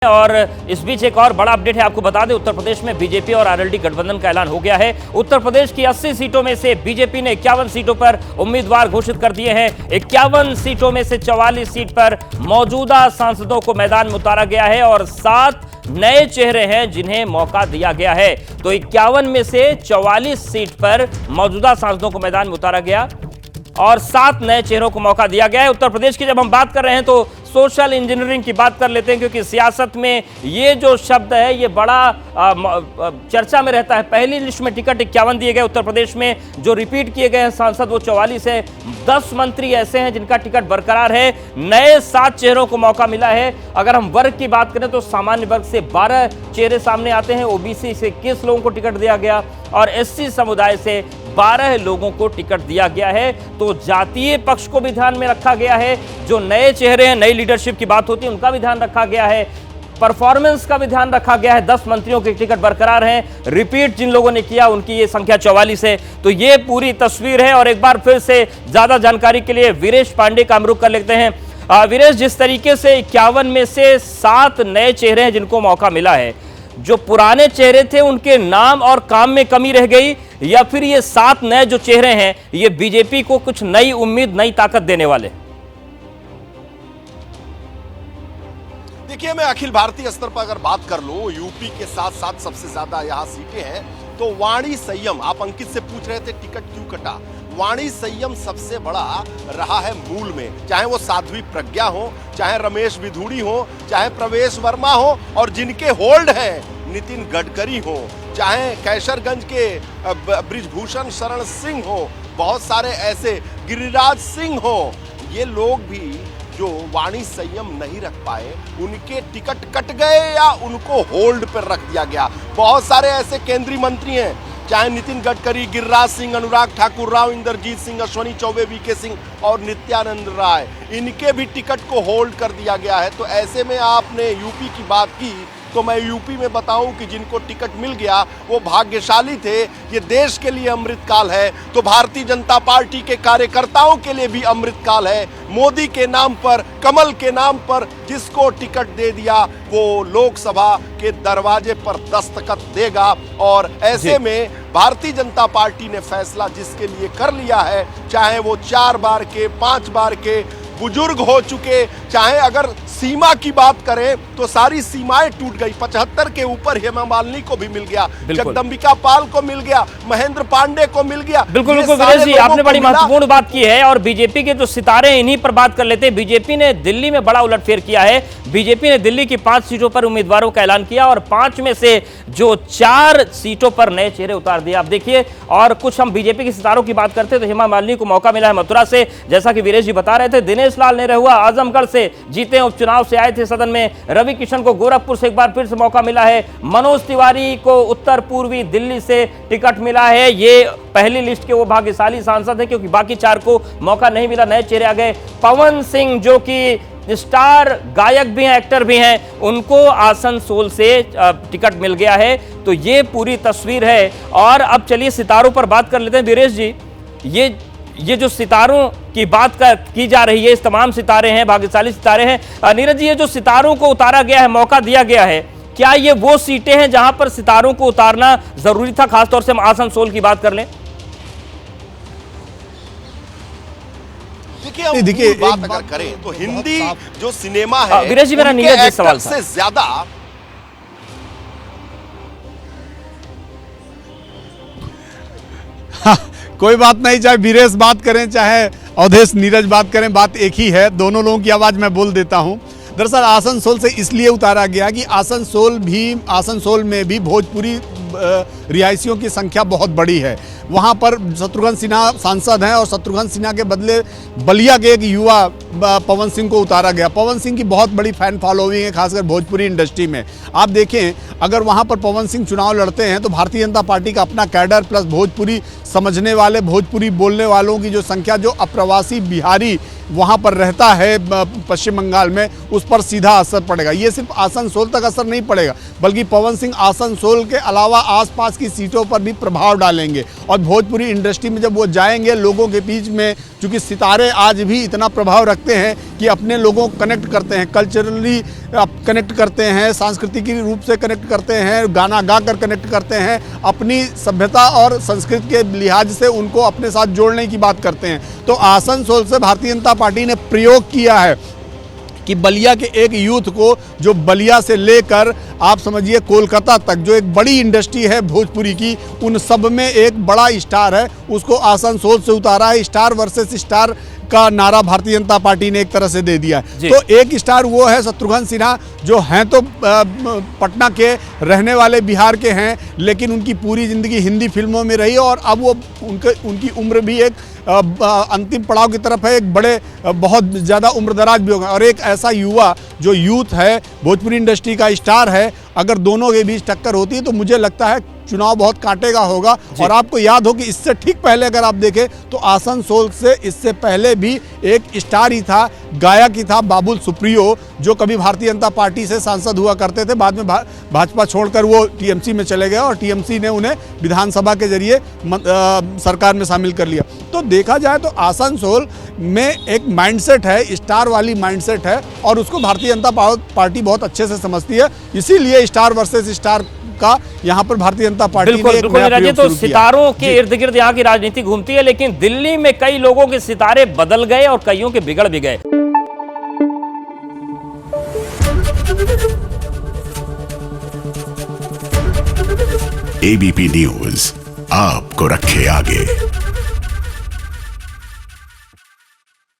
और इस बीच एक और बड़ा अपडेट है, आपको बता दें उत्तर प्रदेश में बीजेपी और आरएलडी गठबंधन का ऐलान हो गया है। उत्तर प्रदेश की 80 सीटों में से बीजेपी ने 51 सीटों पर उम्मीदवार घोषित कर दिए हैं। 51 सीटों में से 44 सीट पर मौजूदा सांसदों को मैदान में उतारा गया है और 7 नए चेहरे हैं जिन्हें मौका दिया गया है। तो 51 में से 44 सीट पर मौजूदा सांसदों को मैदान में उतारा गया और 7 नए चेहरों को मौका दिया गया है। उत्तर प्रदेश की जब हम बात कर रहे हैं तो सोशल इंजीनियरिंग की बात कर लेते हैं, क्योंकि सियासत में ये जो शब्द है ये बड़ा चर्चा में रहता है। पहली लिस्ट में टिकट 51 दिए गए उत्तर प्रदेश में, जो रिपीट किए गए हैं सांसद वो 44 है। 10 मंत्री ऐसे हैं जिनका टिकट बरकरार है। नए 7 चेहरों को मौका मिला है। अगर हम वर्ग की बात करें तो सामान्य वर्ग से 12 चेहरे सामने आते हैं, ओबीसी से 21 लोगों को टिकट दिया गया और एससी समुदाय से 12 लोगों को टिकट दिया गया है। तो जातीय पक्ष को भी ध्यान में रखा गया है। जो नए चेहरे हैं, नई लीडरशिप की बात होती है, उनका भी ध्यान रखा गया है। परफॉर्मेंस का भी ध्यान रखा गया है। 10 मंत्रियों के टिकट बरकरार हैं। रिपीट जिन लोगों ने किया उनकी ये संख्या 44 है। तो ये पूरी तस्वीर है। और एक बार फिर से ज्यादा जानकारी के लिए वीरेश पांडे का हम रुख कर लेते हैं। वीरेश, जिस तरीके से 51 में से 7 नए चेहरे हैं जिनको मौका मिला है, जो पुराने चेहरे थे उनके नाम और काम में कमी रह गई, या फिर ये 7 नए जो चेहरे हैं ये बीजेपी को कुछ नई उम्मीद, नई ताकत देने वाले? देखिए, मैं अखिल भारतीय स्तर पर अगर बात कर लो, यूपी के साथ साथ सबसे ज्यादा यहाँ सीटें हैं तो वाणी संयम, आप अंकित से पूछ रहे थे टिकट क्यों कटा, वाणी संयम सबसे बड़ा रहा है मूल में। चाहे वो साध्वी प्रज्ञा हो, चाहे रमेश बिधूड़ी हो, चाहे प्रवेश वर्मा हो, और जिनके होल्ड हैं नितिन गडकरी हो, चाहे कैसरगंज के ब्रिजभूषण शरण सिंह हो, बहुत सारे ऐसे गिरिराज सिंह हो, ये लोग भी जो वाणी संयम नहीं रख पाए, उनके टिकट कट गए या उनको होल्ड पर रख दिया गया। बहुत सारे ऐसे केंद्रीय मंत्री हैं, चाहे नितिन गडकरी, गिरिराज सिंह, अनुराग ठाकुर राव, इंद्रजीत सिंह, अश्वनी चौबे, वीके सिंह और नित्यानंद राय, इनके भी टिकट को होल्ड कर दिया गया है। तो ऐसे में आपने यूपी की बात की तो मैं यूपी में बताऊं कि जिनको टिकट मिल गया वो भाग्यशाली थे। ये देश के लिए अमृतकाल है तो भारतीय जनता पार्टी के कार्यकर्ताओं के लिए भी अमृतकाल है। मोदी के नाम पर, कमल के नाम पर जिसको टिकट दे दिया वो लोकसभा के दरवाजे पर दस्तखत देगा। और ऐसे में भारतीय जनता पार्टी ने फैसला जिसके लिए कर लिया है, चाहे वो 4 बार के, 5 बार के बुजुर्ग हो चुके, चाहे अगर सीमा की बात करें तो सारी सीमाएं टूट गई। 75 के ऊपर हेमा मालिनी को भी मिल गया, जगदम्बिका पाल को मिल गया, महेंद्र पांडे को मिल गया। बिल्कुल वीरेश जी, आपने बड़ी महत्वपूर्ण बात की है। और बीजेपी के जो सितारे हैं इन्हीं पर बात कर लेते हैं। बीजेपी ने दिल्ली में बड़ा उलटफेर किया है। बीजेपी ने दिल्ली की 5 सीटों पर उम्मीदवारों का ऐलान किया और 5 में से जो 4 सीटों पर नए चेहरे उतार दिए। आप देखिए, और कुछ हम बीजेपी के सितारों की बात करते हैं तो हेमा मालिनी को मौका मिला है मथुरा से, जैसा कि वीरेश जी बता रहे थे। दिनेश लाल नेहरुआ आजमगढ़ से जीते हैं, उपचुनाव से आए थे सदन में। रवि किशन को गोरखपुर से एक बार फिर से मौका मिला है। मनोज तिवारी को उत्तर पूर्वी दिल्ली से टिकट मिला है। ये पहली लिस्ट के वो भाग्यशाली सांसद है क्योंकि बाकी 4 को मौका नहीं मिला, नए चेहरे आ गए। पवन सिंह जो कि स्टार गायक भी हैं, एक्टर भी हैं, उनको आसनसोल से टिकट मिल गया है। तो ये पूरी तस्वीर है। और अब चलिए सितारों पर बात कर लेते हैं वीरेश जी। ये जो सितारों की बात की जा रही है, इस तमाम सितारे हैं, भाग्यशाली सितारे हैं। नीरज जी, ये जो सितारों को उतारा गया है, मौका दिया गया है, क्या ये वो सीटें हैं जहां पर सितारों को उतारना जरूरी था? खासतौर से हम आसनसोल की बात कर लें। देखिए बात अगर करें तो हिंदी जो सिनेमा है, वीरेश जी, मेरा नीरज जी सवाल से ज्यादा कोई बात नहीं, चाहे वीरेश बात करें चाहे अवधेश नीरज बात करें, बात एक ही है। दोनों लोगों की आवाज़ मैं बोल देता हूं। दरअसल आसनसोल से इसलिए उतारा गया कि आसनसोल में भी भोजपुरी रिहायशियों की संख्या बहुत बड़ी है। वहाँ पर शत्रुघ्न सिन्हा सांसद हैं और शत्रुघ्न सिन्हा के बदले बलिया के एक युवा पवन सिंह को उतारा गया। पवन सिंह की बहुत बड़ी फैन फॉलोइंग है, खासकर भोजपुरी इंडस्ट्री में। आप देखें, अगर वहाँ पर पवन सिंह चुनाव लड़ते हैं तो भारतीय जनता पार्टी का अपना कैडर प्लस भोजपुरी समझने वाले, भोजपुरी बोलने वालों की जो संख्या, जो अप्रवासी बिहारी वहाँ पर रहता है पश्चिम बंगाल में, उस पर सीधा असर पड़ेगा। ये सिर्फ आसनसोल तक असर नहीं पड़ेगा, बल्कि पवन सिंह आसनसोल के अलावा आसपास की सीटों पर भी प्रभाव डालेंगे। और भोजपुरी इंडस्ट्री में जब वो जाएंगे लोगों के बीच में, क्योंकि सितारे आज भी इतना प्रभाव रखते हैं कि अपने लोगों को कनेक्ट करते हैं, कल्चरली कनेक्ट करते हैं, सांस्कृतिक रूप से कनेक्ट करते हैं, गाना गा कर कनेक्ट करते हैं, अपनी सभ्यता और संस्कृति के लिहाज से उनको अपने साथ जोड़ने की बात करते हैं। तो आसनसोल से भारतीय जनता पार्टी ने प्रयोग किया है कि बलिया के एक यूथ को, जो बलिया से लेकर आप समझिए कोलकाता तक जो एक बड़ी इंडस्ट्री है भोजपुरी की, उन सब में एक बड़ा स्टार है, उसको आसनसोल से उतारा है। स्टार वर्सेस स्टार का नारा भारतीय जनता पार्टी ने एक तरह से दे दिया है। तो एक स्टार वो है शत्रुघ्न सिन्हा, जो हैं तो पटना के रहने वाले, बिहार के हैं, लेकिन उनकी पूरी ज़िंदगी हिंदी फिल्मों में रही और अब वो उनकी उम्र भी एक अंतिम पड़ाव की तरफ है, एक बड़े बहुत ज़्यादा उम्रदराज भी होगा। और एक ऐसा युवा जो यूथ है, भोजपुरी इंडस्ट्री का स्टार है, अगर दोनों के बीच टक्कर होती है तो मुझे लगता है चुनाव बहुत कांटे का होगा। और आपको याद हो कि इससे ठीक पहले अगर आप देखें तो आसनसोल से इससे पहले भी एक स्टार ही था, गायक ही था, बाबुल सुप्रियो, जो कभी भारतीय जनता पार्टी से सांसद हुआ करते थे, बाद में भाजपा छोड़कर वो टीएमसी में चले गए और टीएमसी ने उन्हें विधानसभा के जरिए सरकार में शामिल कर लिया। तो देखा जाए तो आसनसोल में एक माइंडसेट है, स्टार वाली माइंडसेट है, और उसको भारतीय जनता पार्टी बहुत अच्छे से समझती है। इसीलिए स्टार वर्सेस स्टार का यहाँ पर भारतीय जनता पार्टी ने एक नया प्रयोग शुरू तो सितारों के इर्द गिर्द यहाँ की राजनीति घूमती है, लेकिन दिल्ली में कई लोगों के सितारे बदल गए और कईयों के बिगड़ भी गए। एबीपी न्यूज आपको रखे आगे।